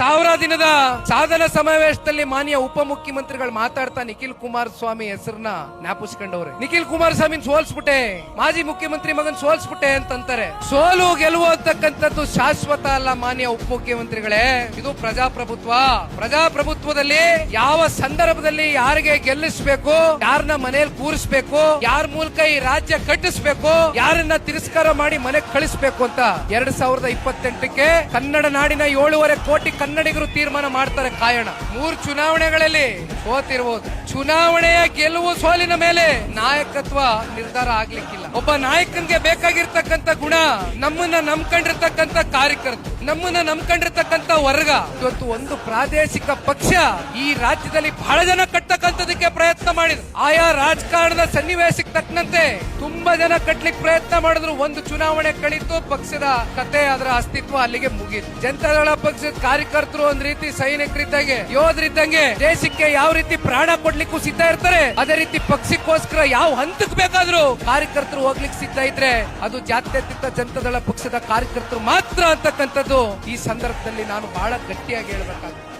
ಸಾವಿರ ದಿನದ ಸಾಧನ ಸಮಾವೇಶದಲ್ಲಿ ಮಾನ್ಯ ಉಪಮುಖ್ಯಮಂತ್ರಿಗಳು ಮಾತಾಡ್ತಾ ನಿಖಿಲ್ ಕುಮಾರಸ್ವಾಮಿ ಹೆಸರನ್ನ ಜ್ಞಾಪಿಸ್ಕೊಂಡವ್ರೆ. ನಿಖಿಲ್ ಕುಮಾರಸ್ವಾಮಿ ಸೋಲ್ಸ್ಬಿಟ್ಟೆ, ಮಾಜಿ ಮುಖ್ಯಮಂತ್ರಿ ಮಗನ್ ಸೋಲ್ಸ್ಬಿಟ್ಟೆ ಅಂತಾರೆ. ಸೋಲು ಗೆಲುವು ಅಂತಕ್ಕಂಥದ್ದು ಶಾಶ್ವತ ಅಲ್ಲ ಮಾನ್ಯ ಉಪಮುಖ್ಯಮಂತ್ರಿಗಳೇ. ಇದು ಪ್ರಜಾಪ್ರಭುತ್ವ. ಪ್ರಜಾಪ್ರಭುತ್ವದಲ್ಲಿ ಯಾವ ಸಂದರ್ಭದಲ್ಲಿ ಯಾರಿಗೆ ಗೆಲ್ಲಿಸಬೇಕು, ಯಾರನ್ನ ಮನೆಯಲ್ಲಿ ಕೂರಿಸಬೇಕು, ಯಾರ ಮೂಲಕ ಈ ರಾಜ್ಯ ಕಟ್ಟಿಸಬೇಕು, ಯಾರನ್ನ ತಿರಸ್ಕಾರ ಮಾಡಿ ಮನೆಗೆ ಕಳಿಸಬೇಕು ಅಂತ 2028ಕ್ಕೆ ಕನ್ನಡ ನಾಡಿನ 7.5 ಕೋಟಿ ಕನ್ನಡಿಗರು ತೀರ್ಮಾನ ಮಾಡ್ತಾರೆ. ಕಾಯೋಣ. 3 ಚುನಾವಣೆಗಳಲ್ಲಿ ಸೋತಿರಬಹುದು. ಚುನಾವಣೆಯ ಗೆಲುವು ಸೋಲಿನ ಮೇಲೆ ನಾಯಕತ್ವ ನಿರ್ಧಾರ ಆಗ್ಲಿಕ್ಕಿಲ್ಲ. ಒಬ್ಬ ನಾಯಕನಿಗೆ ಬೇಕಾಗಿರ್ತಕ್ಕಂಥ ಗುಣ ನಮ್ಮನ್ನ ನಂಬ್ಕೊಂಡಿರ್ತಕ್ಕಂಥ ಕಾರ್ಯಕರ್ತರು, ನಮ್ಮನ್ನ ನಂಬ್ಕೊಂಡಿರ್ತಕ್ಕಂಥ ವರ್ಗ. ಇವತ್ತು ಒಂದು ಪ್ರಾದೇಶಿಕ ಪಕ್ಷ ಈ ರಾಜ್ಯದಲ್ಲಿ ಬಹಳ ಜನ ಕಟ್ಟತಕ್ಕಂಥದಕ್ಕೆ ಪ್ರಯತ್ನ ಮಾಡಿದ್ರು. ಆಯಾ ರಾಜಕಾರಣದ ಸನ್ನಿವೇಶಕ್ಕೆ ತಕ್ಕಂತೆ ತುಂಬಾ ಜನ ಕಟ್ಲಿಕ್ಕೆ ಪ್ರಯತ್ನ ಮಾಡಿದ್ರು. ಒಂದು ಚುನಾವಣೆ ಕಳಿತು, ಪಕ್ಷದ ಕತೆ, ಅದರ ಅಸ್ತಿತ್ವ ಅಲ್ಲಿಗೆ ಮುಗಿತು. ಜನತಾದಳ ಪಕ್ಷದ ಕಾರ್ಯಕರ್ತರು ಒಂದ್ ರೀತಿ ಸೈನಿಕರಿದ್ದಂಗೆ, ಯೋಧರಿದ್ದಂಗೆ, ದೇಶಕ್ಕೆ ಯಾವ ರೀತಿ ಪ್ರಾಣ ಕೊಡ್ಲಿಕ್ಕೂ ಸಿದ್ಧ ಇರ್ತಾರೆ, ಅದೇ ರೀತಿ ಪಕ್ಷಕ್ಕೋಸ್ಕರ ಯಾವ ಹಂತಕ್ಕೆ ಬೇಕಾದ್ರೂ ಕಾರ್ಯಕರ್ತರು ಹೋಗ್ಲಿಕ್ಕೆ ಸಿದ್ಧ ಇದ್ರೆ ಅದು ಜಾತ್ಯತೀತ ಜನತಾದಳ ಪಕ್ಷದ ಕಾರ್ಯಕರ್ತರು ಮಾತ್ರ ಅಂತಕ್ಕಂಥದ್ದು ಈ ಸಂದರ್ಭದಲ್ಲಿ ನಾನು ಬಹಳ ಗಟ್ಟಿಯಾಗಿ ಹೇಳ್ಬೇಕಾಗುತ್ತೆ.